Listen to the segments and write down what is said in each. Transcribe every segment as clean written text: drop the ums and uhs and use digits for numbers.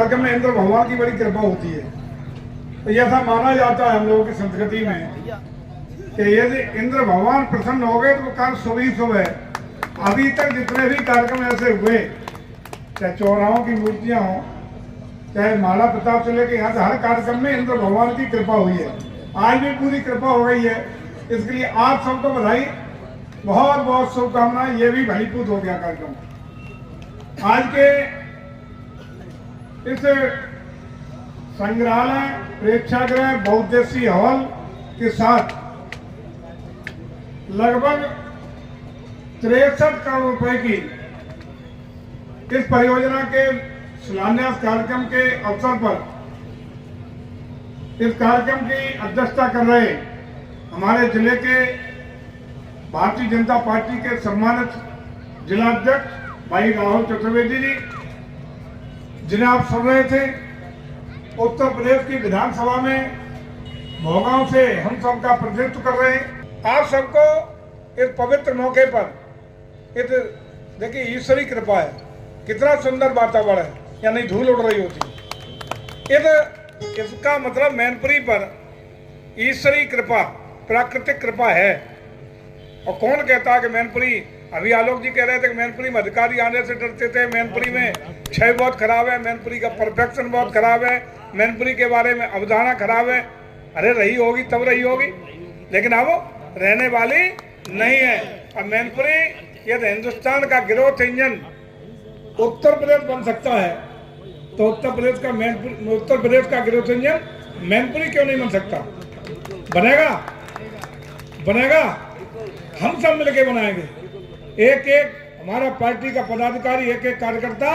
कार्यक्रम में इंद्र भगवान की बड़ी कृपा होती है। तो ऐसा माना जाता है हम लोगों की संस्कृति में कि यदि इंद्र भगवान प्रसन्न हो गए तो वो कार्य शुभ ही शुभ है। अभी तक जितने भी कार्यक्रम ऐसे हुए, चाहे चौराहों की मूर्तियां हों, चाहे माला प्रताप से लेकर यहाँ से हर कार्यक्रम में इंद्र भगवान की कृपा हुई है। आज भी पूरी कृपा हो गई है, इसके लिए आप सबको बधाई, बहुत बहुत शुभकामनाएं। ये भी भलीपूत हो गया कार्यक्रम। आज के इस संग्रहालय, प्रेक्षागृह, बहुउद्देशीय हॉल के साथ लगभग 63 करोड़ रुपए की इस परियोजना के शिलान्यास कार्यक्रम के अवसर पर इस कार्यक्रम की अध्यक्षता कर रहे हमारे जिले के भारतीय जनता पार्टी के सम्मानित जिलाध्यक्ष भाई राहुल चतुर्वेदी जी, जिन्हें आप सुन रहे थे, उत्तर प्रदेश की विधानसभा में भोगांव से हम सबका प्रतिनिधित्व कर रहे हैं। आप सबको इस पवित्र मौके पर इस देखिए ईश्वरी कृपा है, कितना सुंदर वातावरण है, या नहीं धूल उड़ रही होती। इसका मतलब मैनपुरी पर ईश्वरी कृपा, प्राकृतिक कृपा है। और कौन कहता है कि मैनपुरी, अभी आलोक जी कह रहे थे कि मैनपुरी में अधिकारी आने से डरते थे, मैनपुरी में क्षय बहुत खराब है, मैनपुरी का परफेक्शन बहुत खराब है, मैनपुरी के बारे में अवधारणा खराब है। अरे रही होगी तब रही होगी, लेकिन अब रहने वाली नहीं है। अब मैनपुरी यदि हिंदुस्तान का ग्रोथ इंजन उत्तर प्रदेश बन सकता है तो उत्तर प्रदेश का ग्रोथ इंजन मैनपुरी क्यों नहीं बन सकता? बनेगा, बनेगा, हम सब मिलके बनाएंगे। एक एक हमारा पार्टी का पदाधिकारी, एक एक कार्यकर्ता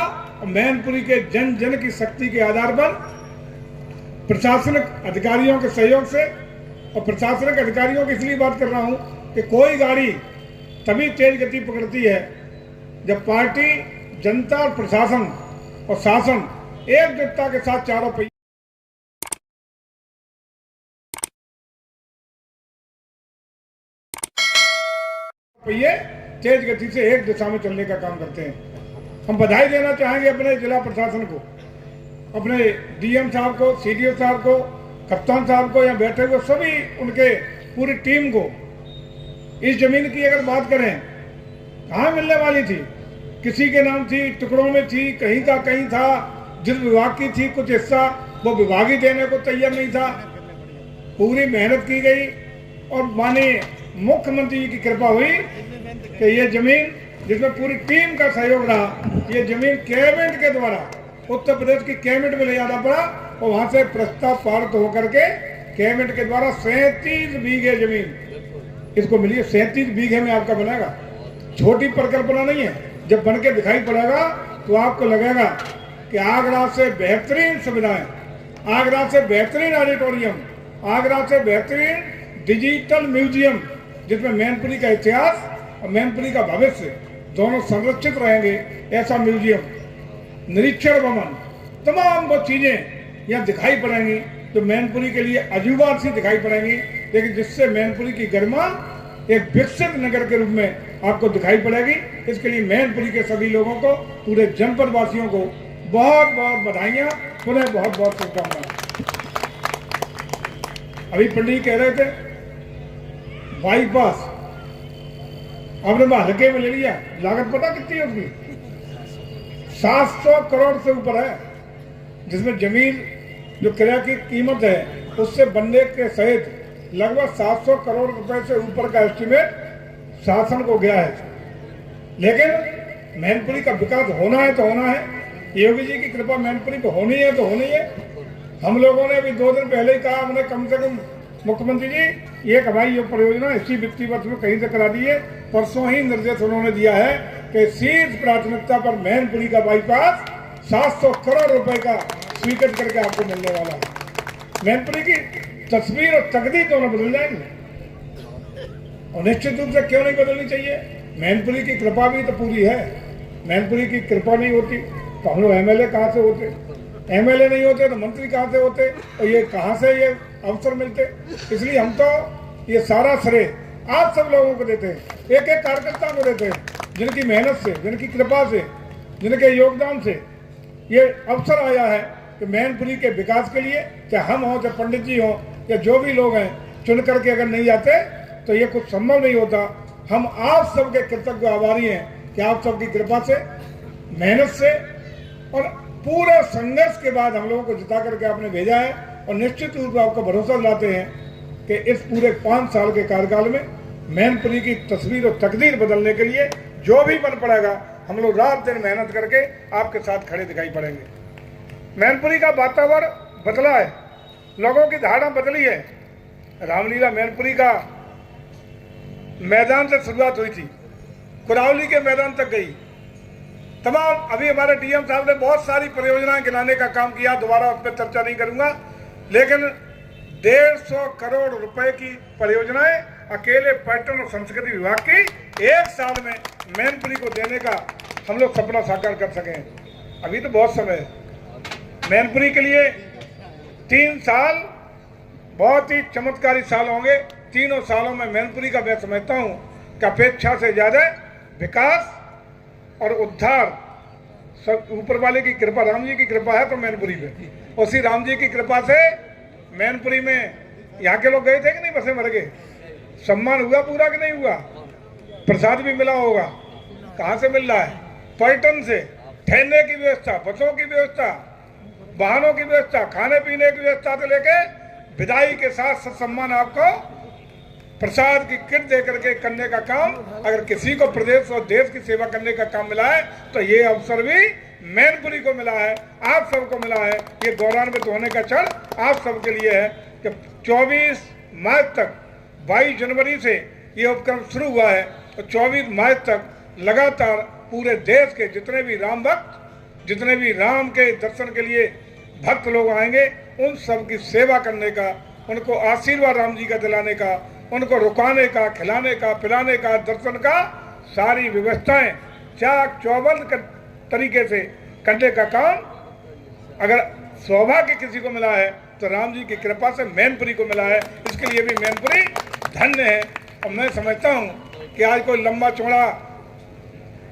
मैनपुरी के जन जन की शक्ति के आधार पर प्रशासनिक अधिकारियों के सहयोग से, और प्रशासनिक अधिकारियों की इसलिए बात कर रहा हूं कि कोई गाड़ी तभी तेज गति पकड़ती है जब पार्टी, जनता और प्रशासन और शासन एकजुटता के साथ चारों पहिए तेज गति से एक दिशा में चलने का काम करते हैं। हम बधाई देना चाहेंगे अपने जिला प्रशासन को, अपने डीएम साहब को, सीडीओ साहब को, कप्तान साहब को, यहाँ बैठे हुए सभी उनके पूरी टीम को। इस जमीन की अगर बात करें, कहाँ मिलने वाली थी? किसी के नाम थी, टुकड़ों में थी, कहीं का कहीं था। जिस विभाग की थी कुछ हिस्सा, वो विभाग ही देने को तैयार नहीं था। पूरी मेहनत की गई और माननीय मुख्यमंत्री जी की कृपा हुई कि ये जमीन, जिसमें पूरी टीम का सहयोग रहा, ये जमीन कैबिनेट के द्वारा, उत्तर प्रदेश की कैबिनेट में ले जाना पड़ा और वहां से प्रस्ताव पारित होकर के कैबिनेट के द्वारा 37 बीघे जमीन इसको मिली है। 37 बीघे में आपका बनेगा, छोटी परिकल्पना नहीं है। जब बन के दिखाई पड़ेगा तो आपको लगेगा कि आगरा से बेहतरीन सुविधाएं, आगरा से बेहतरीन ऑडिटोरियम, आगरा से बेहतरीन डिजिटल म्यूजियम, जिसमें मैनपुरी का इतिहास और मैनपुरी का भविष्य दोनों संरक्षित रहेंगे, ऐसा म्यूजियम, निरीक्षण भवन, तमाम वो चीजें यहाँ दिखाई पड़ेंगी जो मैनपुरी के लिए अजूबा सी दिखाई पड़ेंगी, लेकिन जिससे मैनपुरी की गरिमा एक विकसित नगर के रूप में आपको दिखाई पड़ेगी। इसके लिए मैनपुरी के सभी लोगों को, पूरे जनपद वासियों को बहुत बहुत बधाइयां, पुनः बहुत बहुत शुभकामनाएं। अभी पंडित कह रहे थे बाईपास आपने हल्के में ले लिया, लागत पता कितनी है उसकी? 700 करोड़ से ऊपर है, जिसमें जमीन जो किराए की कीमत है उससे बनने के सहित लगभग 700 करोड़ रुपए से ऊपर का एस्टीमेट शासन को गया है। लेकिन मैनपुरी का विकास होना है तो होना है, योगी जी की कृपा मैनपुरी पे होनी है तो होनी है। हम लोगों ने अभी 2 दिन पहले ही कहा, हमने कम से कम मुख्यमंत्री जी एक हमारी परियोजना इसी वित्तीय वर्ष में कहीं से करा दी है। परसों ही निर्देश उन्होंने दिया है कि शीर्ष प्राथमिकता पर मैनपुरी का बाईपास 700 करोड़ रुपए का स्वीकृत करके आपको मिलने वाला है। मैनपुरी की तस्वीर और तकदीर दोनों बदल जाएंगे, और निश्चित रूप से क्यों नहीं बदलनी चाहिए? मैनपुरी की कृपा भी तो पूरी है। मैनपुरी की कृपा नहीं होती तो हम लोग एमएलए कहाँ से होते? एमएलए नहीं होते तो मंत्री कहाँ से होते? और ये कहाँ से ये अवसर मिलते? इसलिए हम तो ये सारा श्रेय आप सब लोगों को देते हैं, एक एक कार्यकर्ता को देते हैं, जिनकी मेहनत से, जिनकी कृपा से, जिनके योगदान से ये अवसर आया है कि मैनपुरी के विकास के लिए चाहे हम हों, चाहे पंडित जी हों, या जो भी लोग हैं, चुन करके अगर नहीं जाते तो ये कुछ संभव नहीं होता। हम आप सबके कृतज्ञ आभारी हैं कि आप सबकी कृपा से, मेहनत से और पूरे संघर्ष के बाद हम लोगों को जिता करके आपने भेजा है। और निश्चित रूप से आपको भरोसा दिलाते हैं कि इस पूरे 5 साल के कार्यकाल में मैनपुरी की तस्वीर और तकदीर बदलने के लिए जो भी बन पड़ेगा, हम लोग रात दिन मेहनत करके आपके साथ खड़े दिखाई पड़ेंगे। मैनपुरी का वातावरण बदला है, लोगों की धारणा बदली है। रामलीला मैनपुरी का मैदान से शुरुआत हुई थी, कुरावली के मैदान तक गई। तमाम अभी हमारे डीएम साहब ने बहुत सारी परियोजनाएं गिनाने का काम किया, दोबारा उस पर चर्चा नहीं करूंगा, लेकिन 150 करोड़ रुपए की परियोजनाएं अकेले पर्यटन और संस्कृति विभाग की एक साल में मैनपुरी को देने का हम लोग सपना साकार कर सकें। अभी तो बहुत समय है। मैनपुरी के लिए 3 साल बहुत ही चमत्कारी साल होंगे। तीनों सालों में मैनपुरी का मैं समझता हूं कि अपेक्षा से ज्यादा विकास और उद्धार सब ऊपर वाले की कृपा, राम जी की कृपा है तो मैनपुरी पे, उसी राम जी की कृपा से मैनपुरी में यहाँ के लोग गए थे कि नहीं, बसें भर गए, सम्मान हुआ पूरा कि नहीं हुआ, प्रसाद भी मिला होगा। कहाँ से मिल रहा है? पर्यटन से, ठहरने की व्यवस्था, बसों की व्यवस्था, वाहनों की व्यवस्था, खाने पीने की व्यवस्था से लेके विदाई के साथ सम्मान आपको प्रसाद की किट दे करके करने का काम, अगर किसी को प्रदेश और देश की सेवा करने का काम मिला है तो ये अवसर भी मैनपुरी को मिला है, आप सबको मिला है। ये गौरवान्वित होने का क्षण आप सबके लिए है कि 24 मार्च तक, 22 जनवरी से ये उपक्रम शुरू हुआ है और 24 मार्च तक लगातार पूरे देश के जितने भी राम भक्त, जितने भी राम के दर्शन के लिए भक्त लोग आएंगे, उन सब की सेवा करने का, उनको आशीर्वाद राम जी का दिलाने का, उनको रुकाने का, खिलाने का, पिलाने का, दर्शन का, सारी व्यवस्थाएं चाक चौबंद तरीके से करने का काम अगर सौभाग्य किसी को मिला है तो राम जी की कृपा से मैनपुरी को मिला है। इसके लिए भी मैनपुरी धन्य है। और मैं समझता हूं कि आज कोई लंबा चौड़ा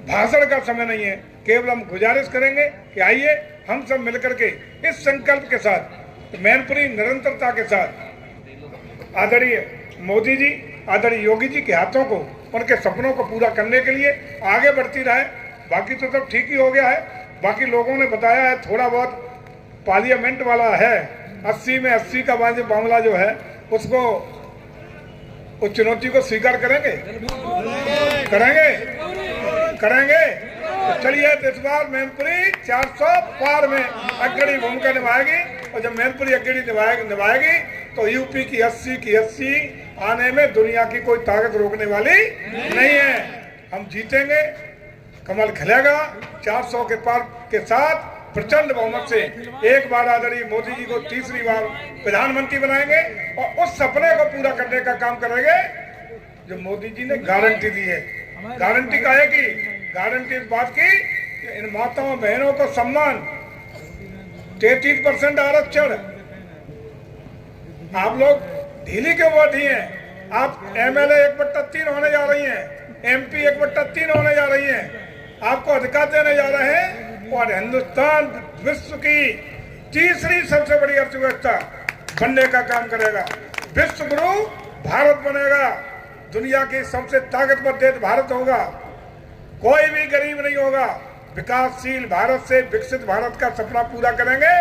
भाषण का समय नहीं है, केवल हम गुजारिश करेंगे कि आइए हम सब मिलकर के इस संकल्प के साथ, मैनपुरी निरंतरता के साथ आदरणीय मोदी जी, आदरणीय योगी जी के हाथों को, उनके सपनों को पूरा करने के लिए आगे बढ़ती रहे। बाकी तो सब ठीक ही हो गया है। बाकी लोगों ने बताया है थोड़ा बहुत पार्लियामेंट वाला है, 80 में 80 का मामला जो है उसको, उस चुनौती को स्वीकार करेंगे करेंगे तो चलिए इस बार मैनपुरी 400 पार में अग्रणी भूमिका निभाएगी। और जब मैनपुरी अग्रणी निभाएगी तो यूपी की 80 की 80 आने में दुनिया की कोई ताकत रोकने वाली नहीं है। हम जीतेंगे, कमल खिलेगा। 400 के पार के साथ प्रचंड बहुमत से एक बार आदरणीय मोदी जी को तीसरी बार प्रधानमंत्री बनाएंगे और उस सपने को पूरा करने का काम करेंगे जो मोदी जी ने गारंटी दी है। गारंटी का है कि गारंटी इस बात की कि इन माताओं बहनों को सम्मान, 33% आरक्षण। आप लोग ढीली क्यों बैठी हैं? आप एमएलए 1/3 होने जा रही हैं, एमपी 1/3 होने जा रही हैं, आपको अधिकार देने जा रहे हैं। और हिंदुस्तान विश्व की तीसरी सबसे बड़ी अर्थव्यवस्था बनने का काम करेगा। विश्व गुरु भारत बनेगा, दुनिया की सबसे ताकतवर देश भारत होगा, कोई भी गरीब नहीं होगा। विकासशील भारत से विकसित भारत का सपना पूरा करेंगे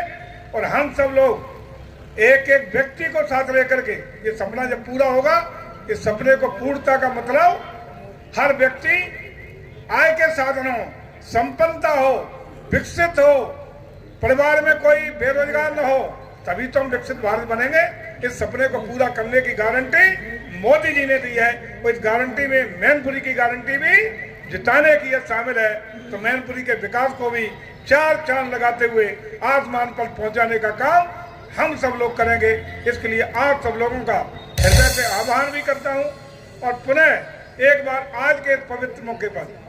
और हम सब लोग एक एक व्यक्ति को साथ लेकर के ये सपना जब पूरा होगा, इस सपने को पूर्णता का मतलब हर व्यक्ति आय के साधन हो, संपन्नता हो, विकसित हो, परिवार में कोई बेरोजगार न हो, तभी तो हम विकसित भारत बनेंगे। इस सपने को पूरा करने की गारंटी मोदी जी ने दी है। तो इस गारंटी में मैनपुरी की गारंटी भी जिताने की शामिल है। तो मैनपुरी के विकास को भी 4 चांद लगाते हुए आसमान पर पहुंचाने का काम हम सब लोग करेंगे। इसके लिए आप सब लोगों का हृदय से आभार भी करता हूं। और पुनः एक बार आज के इस पवित्र मौके पर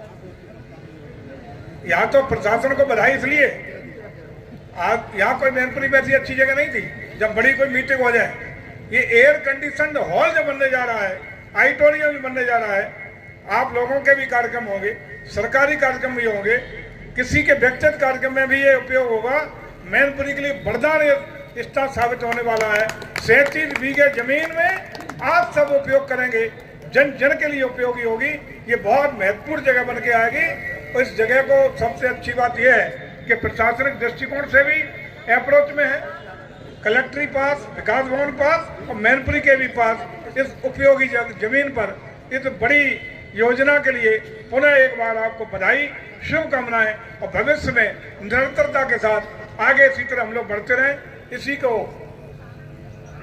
यहाँ तो प्रशासन को बधाई, इसलिए आज यहाँ कोई मैनपुरी में ऐसी अच्छी जगह नहीं थी जब बड़ी कोई मीटिंग हो जाए। ये एयर कंडीशनड हॉल जो बनने जा रहा है, ऑडिटोरियम भी बनने जा रहा है, आप लोगों के भी कार्यक्रम होंगे, सरकारी कार्यक्रम भी होंगे, किसी के व्यक्तिगत कार्यक्रम में भी ये उपयोग होगा। मैनपुरी के लिए वरदान स्टार साबित होने वाला है। 37 बीघे जमीन में आप सब उपयोग करेंगे, जन जन के लिए उपयोगी होगी। ये बहुत महत्वपूर्ण जगह बन के आएगी। और इस जगह को सबसे अच्छी बात यह है कि प्रशासनिक दृष्टिकोण से भी अप्रोच में है, कलेक्ट्री पास, विकास भवन पास और मैनपुरी के भी पास। इस उपयोगी जमीन पर इस बड़ी योजना के लिए पुनः एक बार आपको बधाई, शुभकामनाएं और भविष्य में निरंतरता के साथ आगे इसी तरह हम लोग बढ़ते रहें। इसी को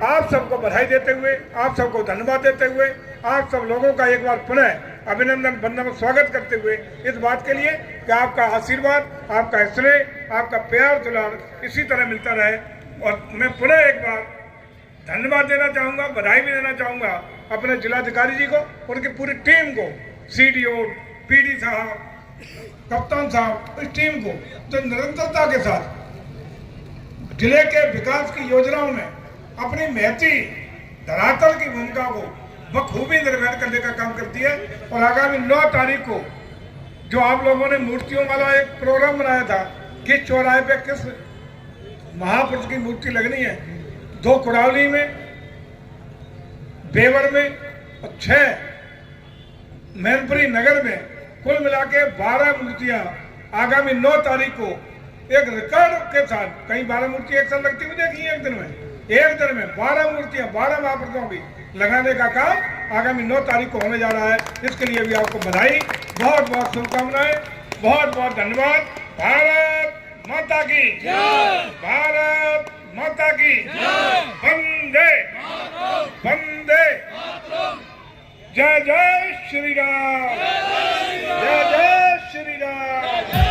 आप सबको बधाई देते हुए, आप सबको धन्यवाद देते हुए, आप सब लोगों का एक बार पुनः अभिनंदन वंदन स्वागत करते हुए इस बात के लिए कि आपका आशीर्वाद, आपका स्नेह, आपका प्यार दुलार इसी तरह मिलता रहे। और मैं पुनः एक बार धन्यवाद देना चाहूँगा, बधाई भी देना चाहूँगा अपने जिलाधिकारी जी को, उनकी पूरी टीम को, CDO, PD साहब, कप्तान साहब, इस टीम को जो निरंतरता के साथ जिले के विकास की योजनाओं में अपनी महती धरातल की भूमिका को बखूबी निर्वहन करने का काम करती है। और आगामी 9 तारीख को जो आप लोगों ने मूर्तियों वाला एक प्रोग्राम बनाया था, किस चौराहे पे किस महापुरुष की मूर्ति लगनी है, 2 कुड़ावली में, बेवर में और 6 मैनपुरी नगर में, कुल मिला के 12 मूर्तियां आगामी 9 तारीख को एक रिकॉर्ड के साथ, कहीं 12 मूर्ति एक साथ लगती हुई देखी है एक दिन में 12 मूर्तियां 12 महापुरुषों की लगाने का काम आगामी 9 तारीख को होने जा रहा है। इसके लिए भी आपको बधाई, बहुत बहुत शुभकामनाएं, बहुत बहुत धन्यवाद। भारत माता की जय, भारत माता की जय, वंदे वंदे, जय जय श्री राम, जय जय श्री राम।